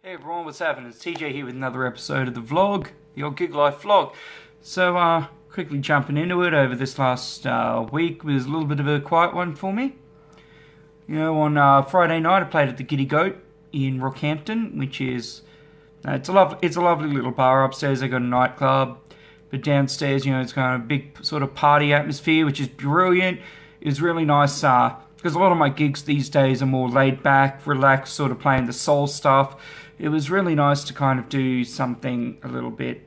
Hey everyone, what's happening? It's TJ here with another episode of the vlog, the old gig life vlog. So, quickly jumping into it, over this last week was a little bit of a quiet one for me. You know, on Friday night I played at the Giddy Goat in Rockhampton, which is, it's a lovely little bar. Upstairs they got a nightclub, but downstairs, you know, it's kind of a big sort of party atmosphere, which is brilliant. It's really nice, because a lot of my gigs these days are more laid back, relaxed, sort of playing the soul stuff. It was really nice to kind of do something a little bit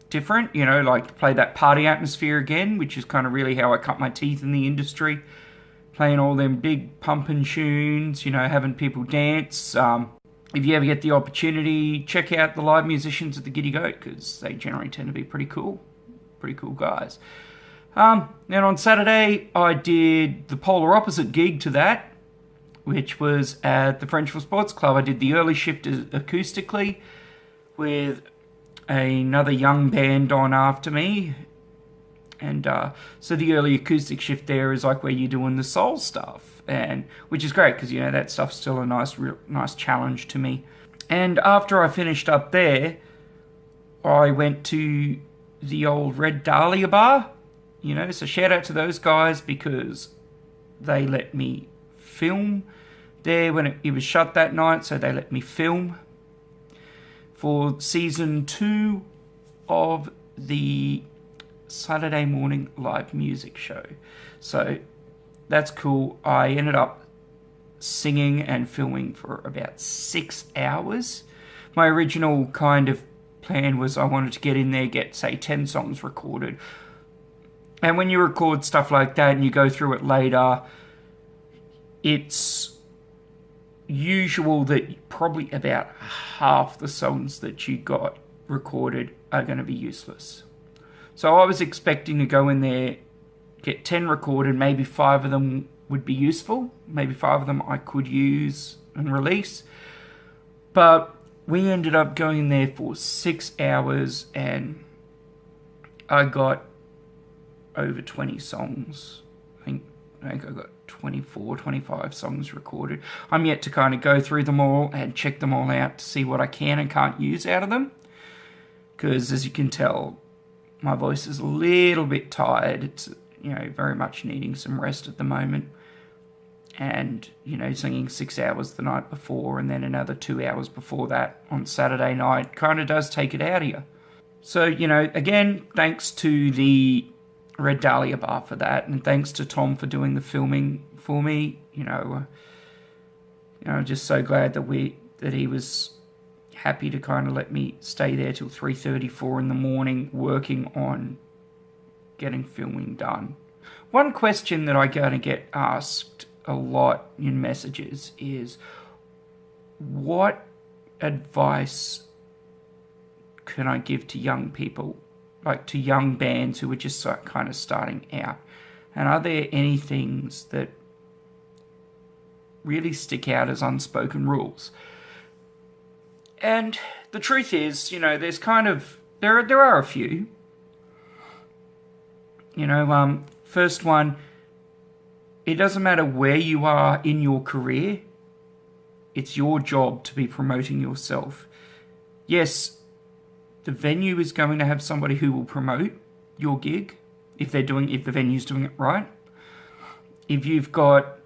different, you know, like play that party atmosphere again, which is kind of really how I cut my teeth in the industry. Playing all them big pumping tunes, you know, having people dance. If you ever get the opportunity, check out the live musicians at the Giddy Goat, because they generally tend to be pretty cool guys. Then on Saturday, I did the polar opposite gig to that, which was at the Frenchville Sports Club. I did the early shift acoustically with another young band on after me. And so the early acoustic shift there is like where you're doing the soul stuff, and which is great because, you know, that stuff's still a nice challenge to me. And after I finished up there, I went to the old Red Dahlia bar. You know, so shout out to those guys because they let me film there when it was shut that night, so they let me film for season 2 of the Saturday morning live music show. So that's cool. I ended up singing and filming for about 6 hours. My original kind of plan was I wanted to get in there, get say 10 songs recorded. And when you record stuff like that and you go through it later, it's usual that probably about half the songs that you got recorded are going to be useless. So I was expecting to go in there, get 10 recorded, maybe 5 of them would be useful, maybe 5 of them I could use and release. But we ended up going there for 6 hours and I got over 20 songs. I think I got 24, 25 songs recorded. I'm yet to kind of go through them all and check them all out to see what I can and can't use out of them. Because as you can tell, my voice is a little bit tired. It's, you know, very much needing some rest at the moment. And, you know, singing 6 hours the night before and then another 2 hours before that on Saturday night kind of does take it out of you. So, you know, again, thanks to the Red Dahlia bar for that, and thanks to Tom for doing the filming for me. You know, I'm just so glad that he was happy to kind of let me stay there till 3:34 in the morning working on getting filming done. One question that I going to get asked a lot in messages is, what advice can I give to young people, like to young bands who are just kind of starting out? And are there any things that really stick out as unspoken rules? And the truth is, you know, there are a few. You know, first one, it doesn't matter where you are in your career, it's your job to be promoting yourself. Yes, the venue is going to have somebody who will promote your gig if the venue's doing it right. If you've got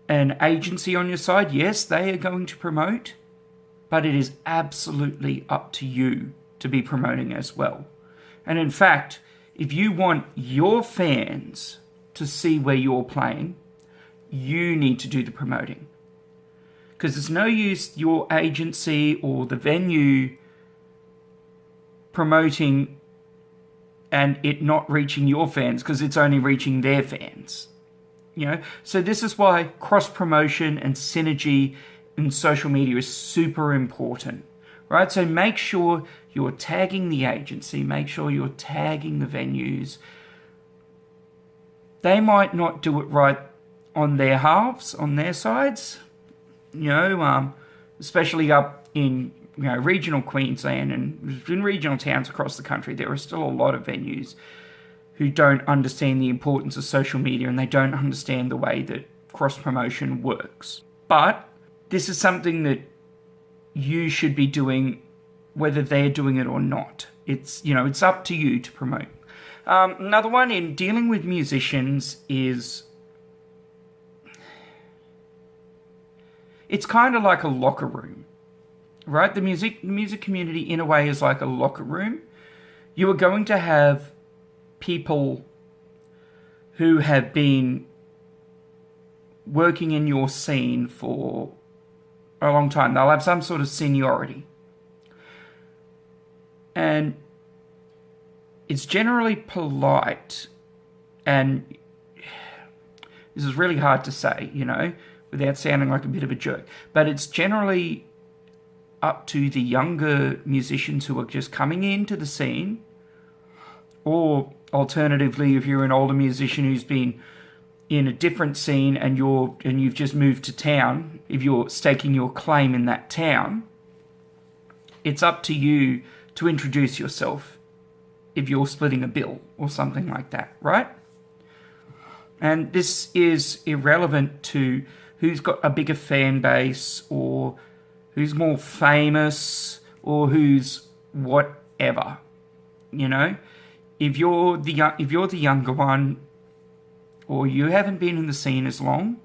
an agency on your side, yes, they are going to promote, but it is absolutely up to you to be promoting as well. And in fact, if you want your fans to see where you're playing, you need to do the promoting. Because there's no use your agency or the venue promoting and it not reaching your fans, because it's only reaching their fans. You know, so this is why cross promotion and synergy in social media is super important, right? So make sure you're tagging the agency, make sure you're tagging the venues. They might not do it right on their halves, on their sides, you know, especially up in, you know, regional Queensland and in regional towns across the country. There are still a lot of venues who don't understand the importance of social media and they don't understand the way that cross promotion works. But this is something that you should be doing, whether they're doing it or not. It's, it's up to you to promote. Another one in dealing with musicians is, it's kind of like a locker room, right? The music community, in a way, is like a locker room. You are going to have people who have been working in your scene for a long time. They'll have some sort of seniority. And it's generally polite, and this is really hard to say, without sounding like a bit of a jerk, but it's generally up to the younger musicians who are just coming into the scene, or alternatively, if you're an older musician who's been in a different scene and you've just moved to town, if you're staking your claim in that town, it's up to you to introduce yourself if you're splitting a bill or something like that, right? And this is irrelevant to who's got a bigger fan base or who's more famous or who's whatever, If you're the younger one, or you haven't been in the scene as long,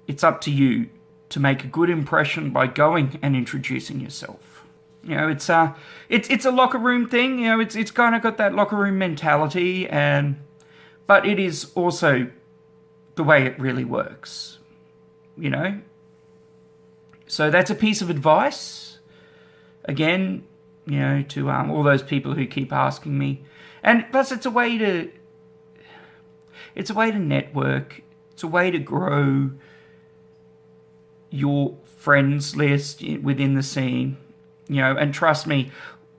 it's up to you to make a good impression by going and introducing yourself. It's a locker room thing. It's kind of got that locker room mentality, but it is also the way it really works. So that's a piece of advice. Again, to all those people who keep asking me. And plus, it's a way to network. It's a way to grow your friends list within the scene. And trust me,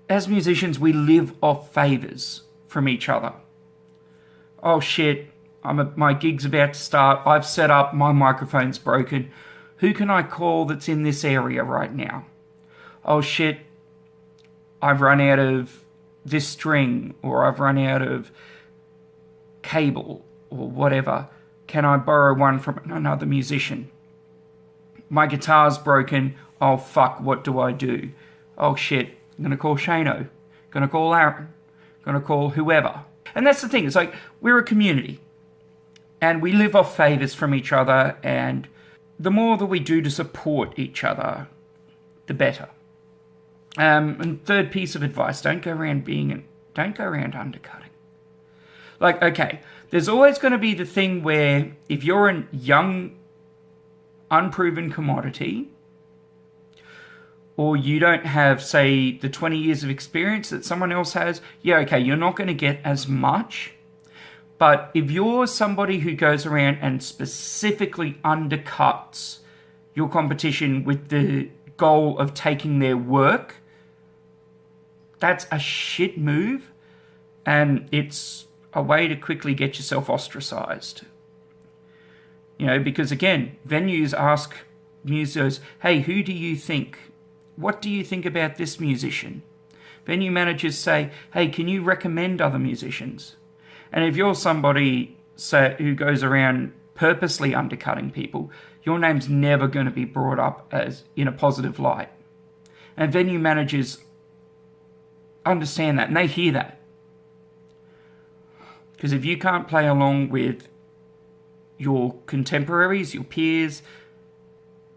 as musicians, we live off favors from each other. Oh shit, my gig's about to start. I've set up, my microphone's broken. Who can I call that's in this area right now? Oh shit, I've run out of this string, or I've run out of cable, or whatever. Can I borrow one from another musician? My guitar's broken. Oh fuck, what do I do? Oh shit, I'm gonna call Shano. Gonna call Aaron. Gonna call whoever. And that's the thing, it's like, we're a community. And we live off favours from each other, and the more that we do to support each other, the better. And third piece of advice, don't go around undercutting. Like, okay, there's always going to be the thing where if you're a young, unproven commodity, or you don't have, say, the 20 years of experience that someone else has, yeah, okay, you're not going to get as much. But if you're somebody who goes around and specifically undercuts your competition with the goal of taking their work, that's a shit move, and it's a way to quickly get yourself ostracized. Because again, venues ask musos, hey, who do you think? What do you think about this musician? Venue managers say, hey, can you recommend other musicians? And if you're somebody who goes around purposely undercutting people, your name's never going to be brought up as in a positive light. And venue managers understand that, and they hear that. Because if you can't play along with your contemporaries, your peers,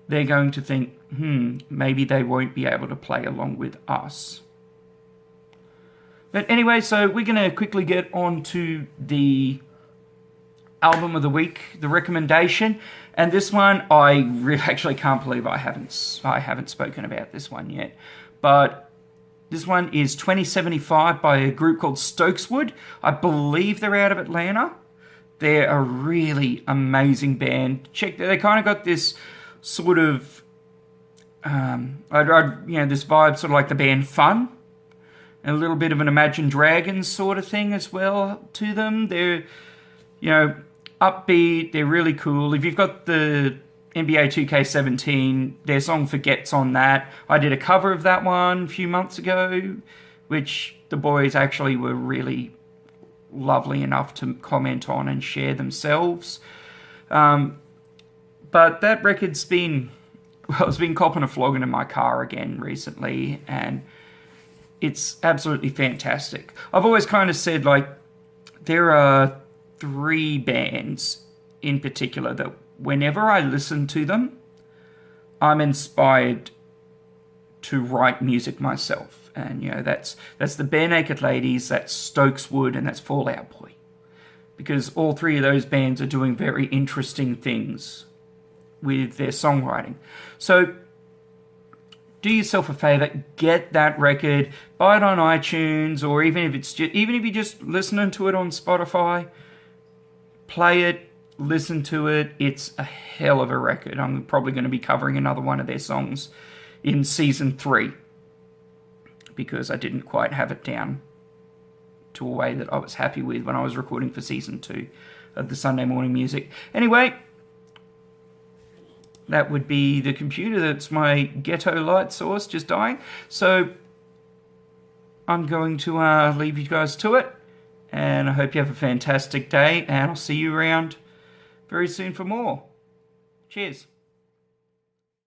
they're going to think, maybe they won't be able to play along with us. But anyway, so we're going to quickly get on to the album of the week, the recommendation. And this one, I actually can't believe I haven't spoken about this one yet. But this one is 2075 by a group called Stokeswood. I believe they're out of Atlanta. They're a really amazing band. They kind of got this sort of, this vibe, sort of like the band Fun. And a little bit of an Imagine Dragons sort of thing as well to them. They're, upbeat. They're really cool. If you've got the NBA 2K17, their song Forget's on that. I did a cover of that one a few months ago, which the boys actually were really lovely enough to comment on and share themselves. But that record's been well, it's been copping a flogging in my car again recently, and it's absolutely fantastic. I've always kind of said, like, there are 3 bands in particular that whenever I listen to them, I'm inspired to write music myself. And, you know, that's the Bare Naked Ladies, that's Stokes Wood, and that's Fall Out Boy. Because all 3 of those bands are doing very interesting things with their songwriting. So do yourself a favor, get that record, buy it on iTunes, or even if you're just listening to it on Spotify, play it, listen to it. It's a hell of a record. I'm probably going to be covering another one of their songs in season 3 because I didn't quite have it down to a way that I was happy with when I was recording for season 2 of the Sunday Morning Music. Anyway, that would be the computer. That's my ghetto light source just dying. So I'm going to leave you guys to it. And I hope you have a fantastic day. And I'll see you around very soon for more. Cheers.